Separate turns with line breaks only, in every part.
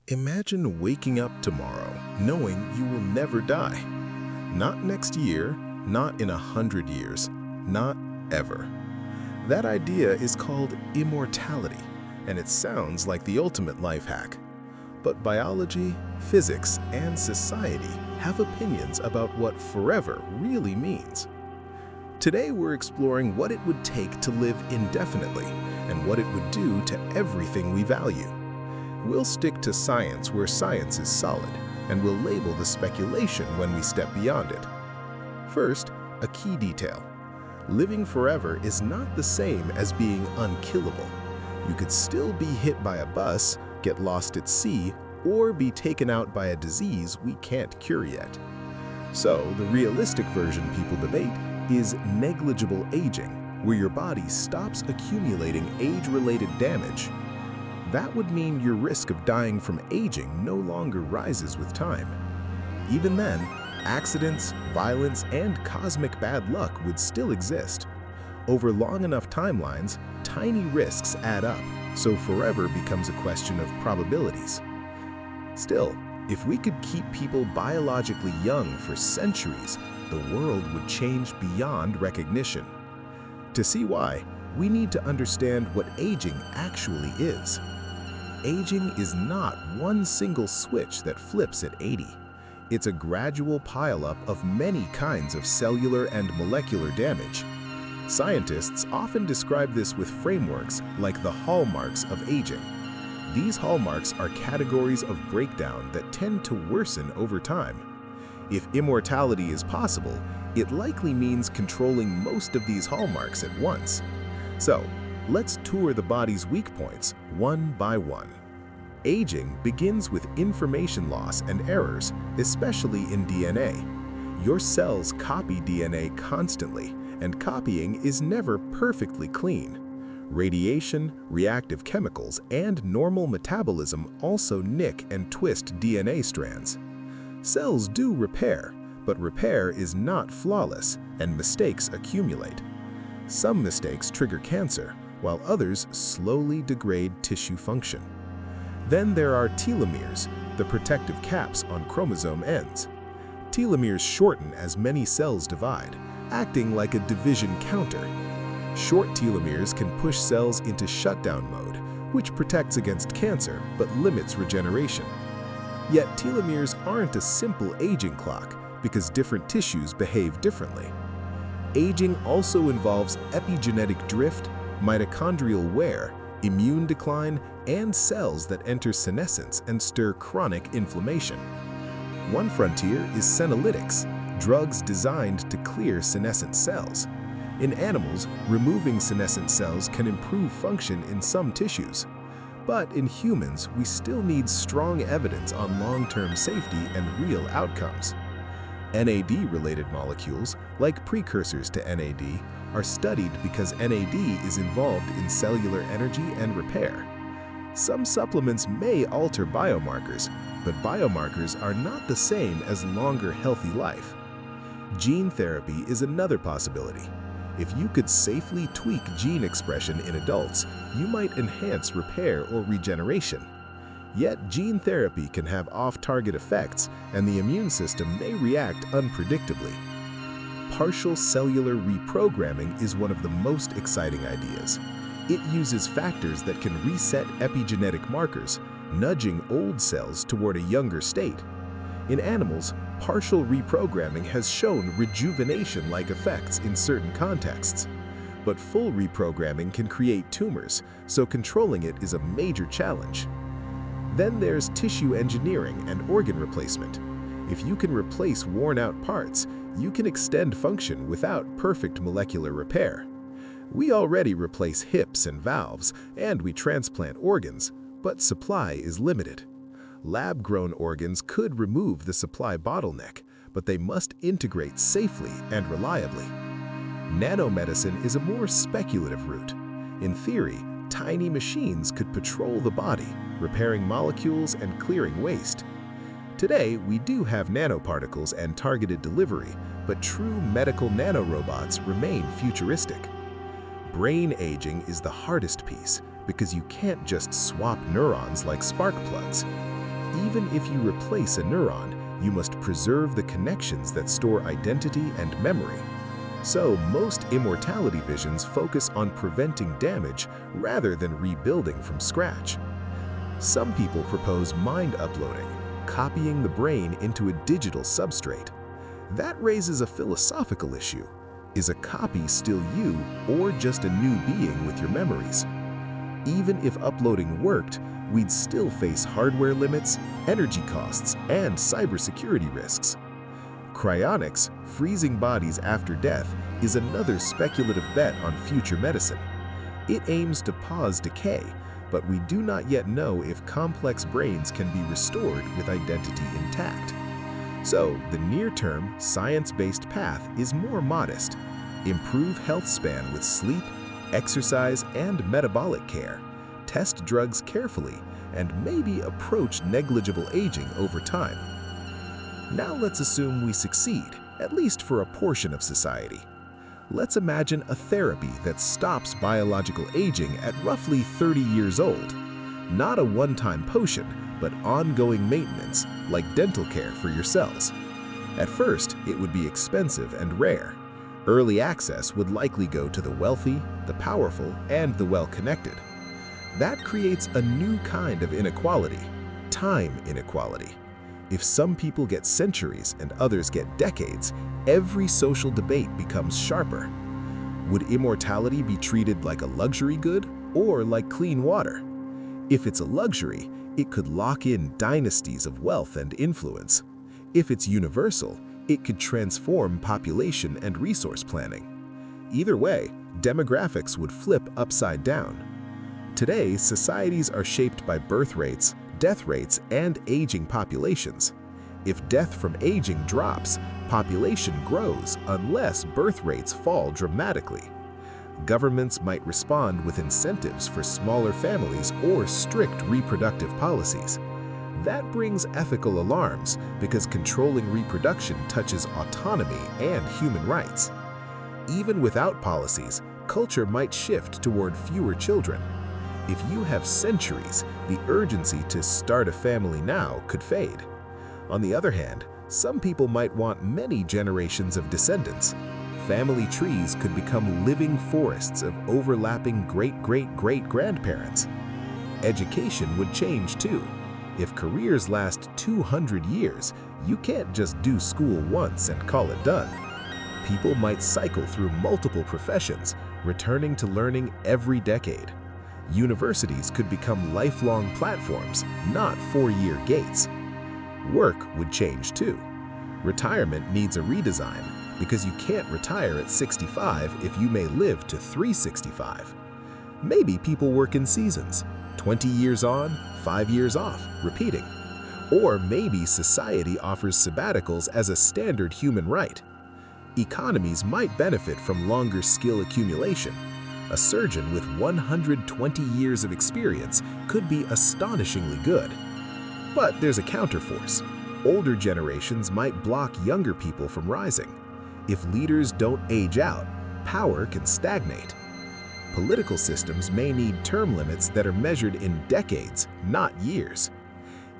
Imagine waking up tomorrow knowing you will never die. Not next year, not in 100 years, not ever. That idea is called immortality, and it sounds like the ultimate life hack. But biology, physics, and society have opinions about what forever really means. Today we're exploring what it would take to live indefinitely and what it would do to everything we value. We'll stick to science where science is solid, and we'll label the speculation when we step beyond it. First, a key detail. Living forever is not the same as being unkillable. You could still be hit by a bus, get lost at sea, or be taken out by a disease we can't cure yet. So, the realistic version people debate is negligible aging, where your body stops accumulating age-related damage. That would mean your risk of dying from aging no longer rises with time. Even then, accidents, violence, and cosmic bad luck would still exist. Over long enough timelines, tiny risks add up, so forever becomes a question of probabilities. Still, if we could keep people biologically young for centuries, the world would change beyond recognition. To see why, we need to understand what aging actually is. Aging is not one single switch that flips at 80. It's a gradual pileup of many kinds of cellular and molecular damage. Scientists often describe this with frameworks like the hallmarks of aging. These hallmarks are categories of breakdown that tend to worsen over time. If immortality is possible, it likely means controlling most of these hallmarks at once. So, let's tour the body's weak points one by one. Aging begins with information loss and errors, especially in DNA. Your cells copy DNA constantly, and copying is never perfectly clean. Radiation, reactive chemicals, and normal metabolism also nick and twist DNA strands. Cells do repair, but repair is not flawless, and mistakes accumulate. Some mistakes trigger cancer, while others slowly degrade tissue function. Then there are telomeres, the protective caps on chromosome ends. Telomeres shorten as many cells divide, acting like a division counter. Short telomeres can push cells into shutdown mode, which protects against cancer but limits regeneration. Yet telomeres aren't a simple aging clock because different tissues behave differently. Aging also involves epigenetic drift, mitochondrial wear, immune decline, and cells that enter senescence and stir chronic inflammation. One frontier is senolytics, drugs designed to clear senescent cells. In animals, removing senescent cells can improve function in some tissues. But in humans, we still need strong evidence on long-term safety and real outcomes. NAD-related molecules, like precursors to NAD, are studied because NAD is involved in cellular energy and repair. Some supplements may alter biomarkers, but biomarkers are not the same as longer healthy life. Gene therapy is another possibility. If you could safely tweak gene expression in adults, you might enhance repair or regeneration. Yet gene therapy can have off-target effects, and the immune system may react unpredictably. Partial cellular reprogramming is one of the most exciting ideas. It uses factors that can reset epigenetic markers, nudging old cells toward a younger state. In animals, partial reprogramming has shown rejuvenation-like effects in certain contexts. But full reprogramming can create tumors, so controlling it is a major challenge. Then there's tissue engineering and organ replacement. If you can replace worn-out parts, you can extend function without perfect molecular repair. We already replace hips and valves, and we transplant organs, but supply is limited. Lab-grown organs could remove the supply bottleneck, but they must integrate safely and reliably. Nanomedicine is a more speculative route. In theory, tiny machines could patrol the body, repairing molecules and clearing waste. Today, we do have nanoparticles and targeted delivery, but true medical nanorobots remain futuristic. Brain aging is the hardest piece because you can't just swap neurons like spark plugs. Even if you replace a neuron, you must preserve the connections that store identity and memory. So, most immortality visions focus on preventing damage rather than rebuilding from scratch. Some people propose mind uploading, copying the brain into a digital substrate. That raises a philosophical issue. Is a copy still you, or just a new being with your memories? Even if uploading worked, we'd still face hardware limits, energy costs, and cybersecurity risks. Cryonics, freezing bodies after death, is another speculative bet on future medicine. It aims to pause decay, but we do not yet know if complex brains can be restored with identity intact. So, the near-term, science-based path is more modest. Improve health span with sleep, exercise, and metabolic care. Test drugs carefully, and maybe approach negligible aging over time. Now let's assume we succeed, at least for a portion of society. Let's imagine a therapy that stops biological aging at roughly 30 years old. Not a one-time potion, but ongoing maintenance, like dental care for your cells. At first, it would be expensive and rare. Early access would likely go to the wealthy, the powerful, and the well-connected. That creates a new kind of inequality, time inequality. If some people get centuries and others get decades, every social debate becomes sharper. Would immortality be treated like a luxury good or like clean water? If it's a luxury, it could lock in dynasties of wealth and influence. If it's universal, it could transform population and resource planning. Either way, demographics would flip upside down. Today, societies are shaped by birth rates, death rates, and aging populations. If death from aging drops, population grows unless birth rates fall dramatically. Governments might respond with incentives for smaller families or strict reproductive policies. That brings ethical alarms because controlling reproduction touches autonomy and human rights. Even without policies, culture might shift toward fewer children. If you have centuries, the urgency to start a family now could fade. On the other hand, some people might want many generations of descendants. Family trees could become living forests of overlapping great-great-great-grandparents. Education would change too. If careers last 200 years, you can't just do school once and call it done. People might cycle through multiple professions, returning to learning every decade. Universities could become lifelong platforms, not four-year gates. Work would change too. Retirement needs a redesign because you can't retire at 65 if you may live to 365. Maybe people work in seasons, 20 years on, 5 years off, repeating. Or maybe society offers sabbaticals as a standard human right. Economies might benefit from longer skill accumulation. A surgeon with 120 years of experience could be astonishingly good. But there's a counterforce. Older generations might block younger people from rising. If leaders don't age out, power can stagnate. Political systems may need term limits that are measured in decades, not years.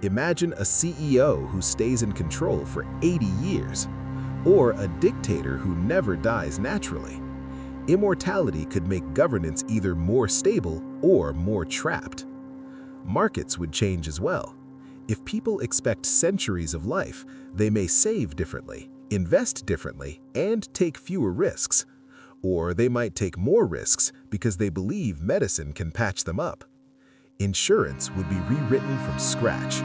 Imagine a CEO who stays in control for 80 years, or a dictator who never dies naturally. Immortality could make governance either more stable or more trapped. Markets would change as well. If people expect centuries of life, they may save differently, invest differently, and take fewer risks. Or they might take more risks because they believe medicine can patch them up. Insurance would be rewritten from scratch.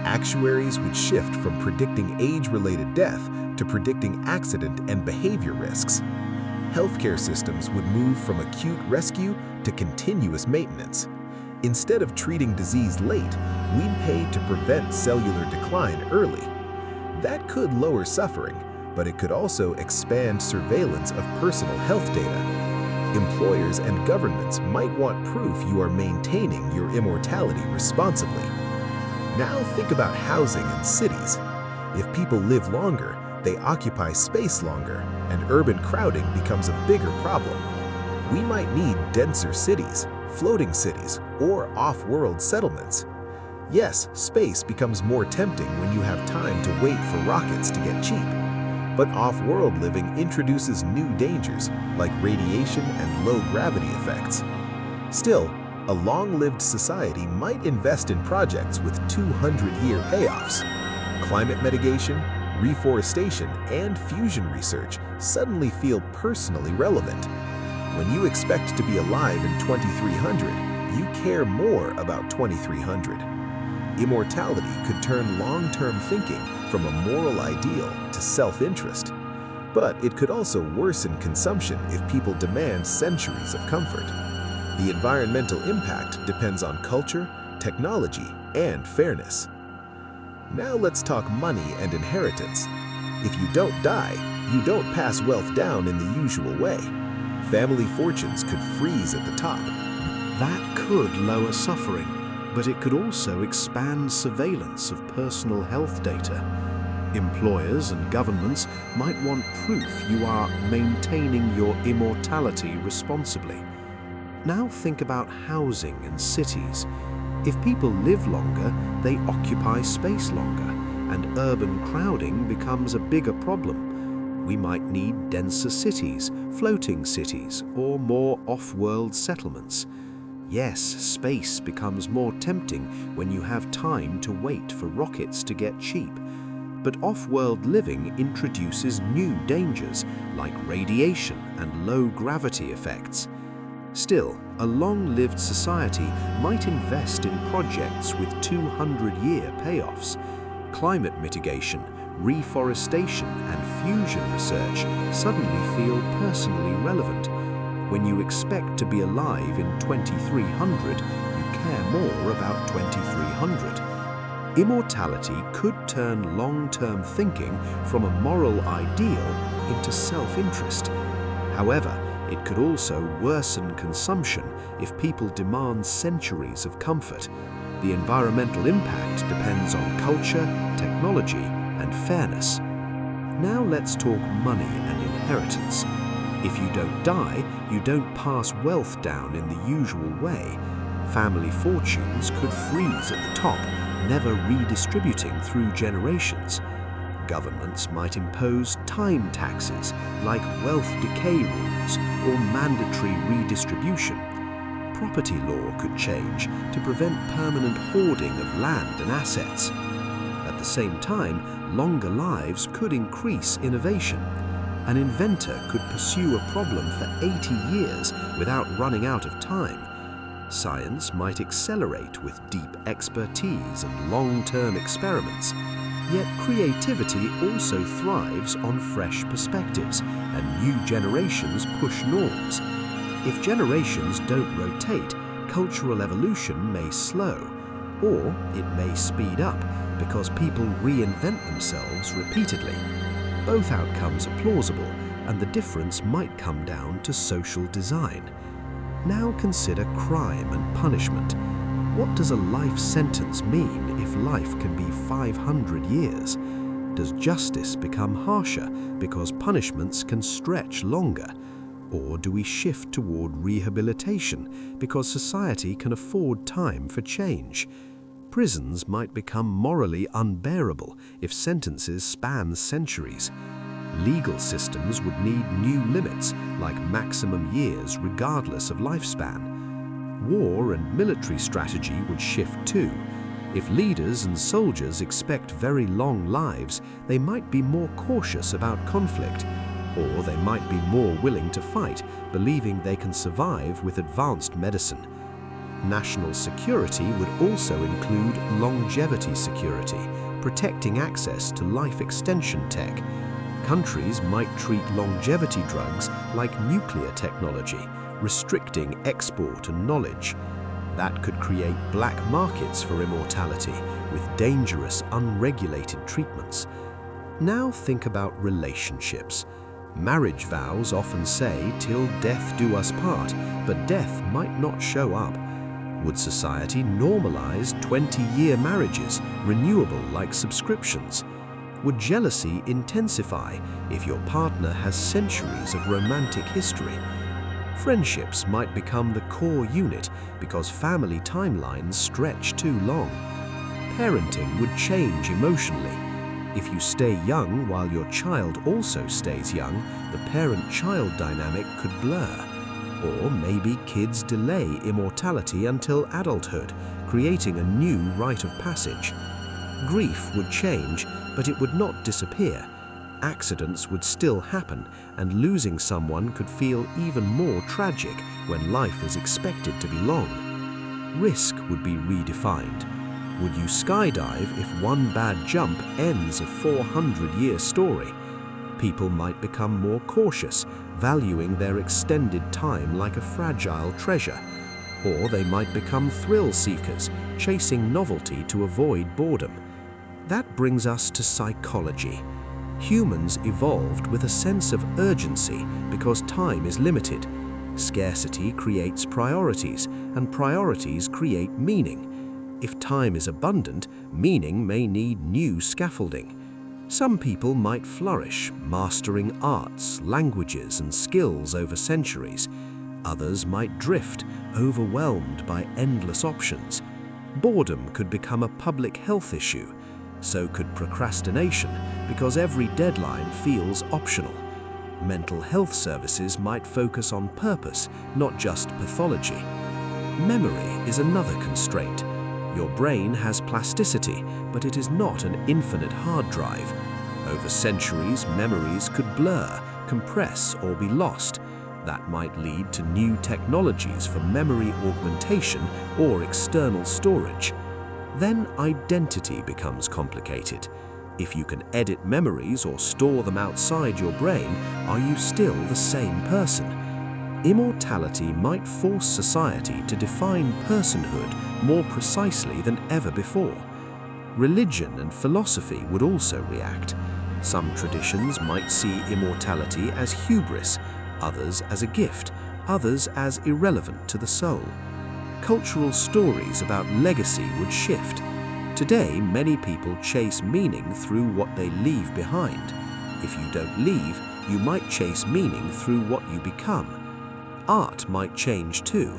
Actuaries would shift from predicting age-related death to predicting accident and behavior risks. Healthcare systems would move from acute rescue to continuous maintenance. Instead of treating disease late, we'd pay to prevent cellular decline early. That could lower suffering, but it could also expand surveillance of personal health data. Employers and governments might want proof you are maintaining your immortality responsibly. Now think about housing in cities. If people live longer, they occupy space longer, and urban crowding becomes a bigger problem. We might need denser cities, floating cities, or off-world settlements. Yes, space becomes more tempting when you have time to wait for rockets to get cheap. But off-world living introduces new dangers, like radiation and low-gravity effects. Still, a long-lived society might invest in projects with 200-year payoffs. Climate mitigation, reforestation, and fusion research suddenly feel personally relevant. When you expect to be alive in 2300, you care more about 2300. Immortality could turn long-term thinking from a moral ideal to self-interest. But it could also worsen consumption if people demand centuries of comfort. The environmental impact depends on culture, technology, and fairness. Now let's talk money and inheritance. If you don't die, you don't pass wealth down in the usual way. Family fortunes could freeze at the top.
That could lower suffering, but it could also expand surveillance of personal health data. Employers and governments might want proof you are maintaining your immortality responsibly. Now think about housing and cities. If people live longer, they occupy space longer, and urban crowding becomes a bigger problem. We might need denser cities, floating cities, or more off-world settlements. Yes, space becomes more tempting when you have time to wait for rockets to get cheap. But off-world living introduces new dangers like radiation and low-gravity effects. Still, a long-lived society might invest in projects with 200-year payoffs. Climate mitigation, reforestation, and fusion research suddenly feel personally relevant. When you expect to be alive in 2300, you care more about 2300. Immortality could turn long-term thinking from a moral ideal into self-interest. However, it could also worsen consumption if people demand centuries of comfort. The environmental impact depends on culture, technology, and fairness. Now let's talk money and inheritance. If you don't die, you don't pass wealth down in the usual way. Family fortunes could freeze at the top, never redistributing through generations. Governments might impose time taxes like wealth decay rules or mandatory redistribution. Property law could change to prevent permanent hoarding of land and assets. At the same time, longer lives could increase innovation. An inventor could pursue a problem for 80 years without running out of time. Science might accelerate with deep expertise and long-term experiments. Yet creativity also thrives on fresh perspectives, and new generations push norms. If generations don't rotate, cultural evolution may slow, or it may speed up because people reinvent themselves repeatedly. Both outcomes are plausible, and the difference might come down to social design. Now consider crime and punishment. What does a life sentence mean if life can be 500 years? Does justice become harsher because punishments can stretch longer? Or do we shift toward rehabilitation because society can afford time for change? Prisons might become morally unbearable if sentences span centuries. Legal systems would need new limits, like maximum years regardless of lifespan. War and military strategy would shift too. If leaders and soldiers expect very long lives, they might be more cautious about conflict, or they might be more willing to fight, believing they can survive with advanced medicine. National security would also include longevity security, protecting access to life extension tech. Countries might treat longevity drugs like nuclear technology, restricting export and knowledge. That could create black markets for immortality with dangerous, unregulated treatments. Now think about relationships. Marriage vows often say, "Till death do us part," but death might not show up. Would society normalize 20-year marriages, renewable like subscriptions? Would jealousy intensify if your partner has centuries of romantic history? Friendships might become the core unit because family timelines stretch too long. Parenting would change emotionally. If you stay young while your child also stays young, the parent-child dynamic could blur. Or maybe kids delay immortality until adulthood, creating a new rite of passage. Grief would change, but it would not disappear. Accidents would still happen, and losing someone could feel even more tragic when life is expected to be long. Risk would be redefined. Would you skydive if one bad jump ends a 400-year story? People might become more cautious, valuing their extended time like a fragile treasure. Or they might become thrill seekers, chasing novelty to avoid boredom. That brings us to psychology. Humans evolved with a sense of urgency because time is limited. Scarcity creates priorities, and priorities create meaning. If time is abundant, meaning may need new scaffolding. Some people might flourish, mastering arts, languages, and skills over centuries. Others might drift, overwhelmed by endless options. Boredom could become a public health issue. So could procrastination, because every deadline feels optional. Mental health services might focus on purpose, not just pathology. Memory is another constraint. Your brain has plasticity, but it is not an infinite hard drive. Over centuries, memories could blur, compress, or be lost. That might lead to new technologies for memory augmentation or external storage. Then identity becomes complicated. If you can edit memories or store them outside your brain, are you still the same person? Immortality might force society to define personhood more precisely than ever before. Religion and philosophy would also react. Some traditions might see immortality as hubris, others as a gift, others as irrelevant to the soul. Cultural stories about legacy would shift. Today, many people chase meaning through what they leave behind. If you don't leave, you might chase meaning through what you become. Art might change too.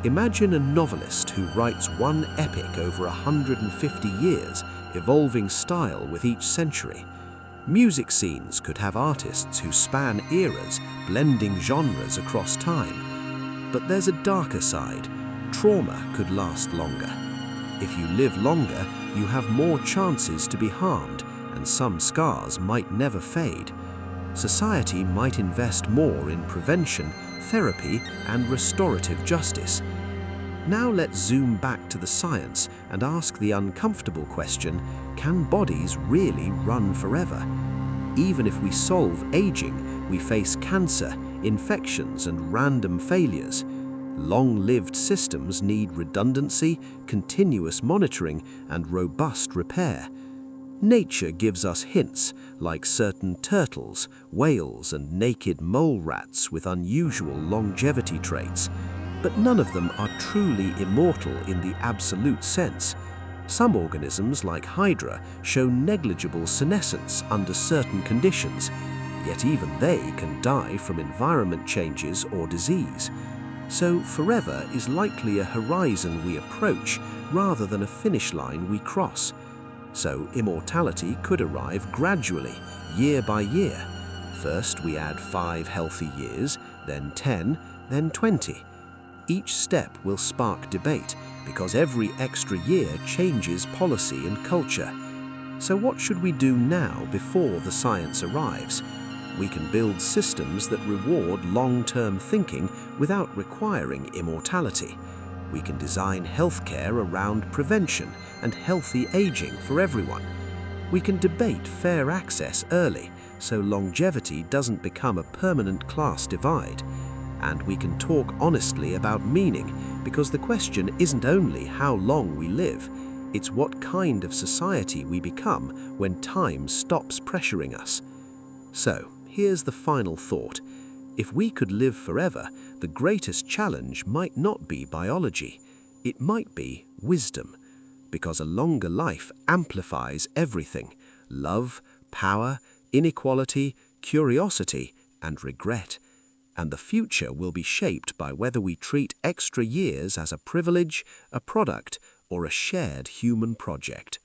Imagine a novelist who writes one epic over 150 years, evolving style with each century. Music scenes could have artists who span eras, blending genres across time. But there's a darker side. Trauma could last longer. If you live longer, you have more chances to be harmed, and some scars might never fade. Society might invest more in prevention, therapy, and restorative justice. Now let's zoom back to the science and ask the uncomfortable question, can bodies really run forever? Even if we solve aging, we face cancer, infections, and random failures. Long-lived systems need redundancy, continuous monitoring, and robust repair. Nature gives us hints, like certain turtles, whales, and naked mole rats with unusual longevity traits. But none of them are truly immortal in the absolute sense. Some organisms, like Hydra, show negligible senescence under certain conditions, yet even they can die from environment changes or disease. So forever is likely a horizon we approach rather than a finish line we cross. So immortality could arrive gradually, year by year. First we add 5 healthy years, then 10, then 20. Each step will spark debate because every extra year changes policy and culture. So what should we do now before the science arrives? We can build systems that reward long-term thinking without requiring immortality. We can design healthcare around prevention and healthy aging for everyone. We can debate fair access early so longevity doesn't become a permanent class divide. And we can talk honestly about meaning because the question isn't only how long we live, it's what kind of society we become when time stops pressuring us. So, here's the final thought. If we could live forever, the greatest challenge might not be biology. It might be wisdom. Because a longer life amplifies everything: love, power, inequality, curiosity, and regret. And the future will be shaped by whether we treat extra years as a privilege, a product, or a shared human project.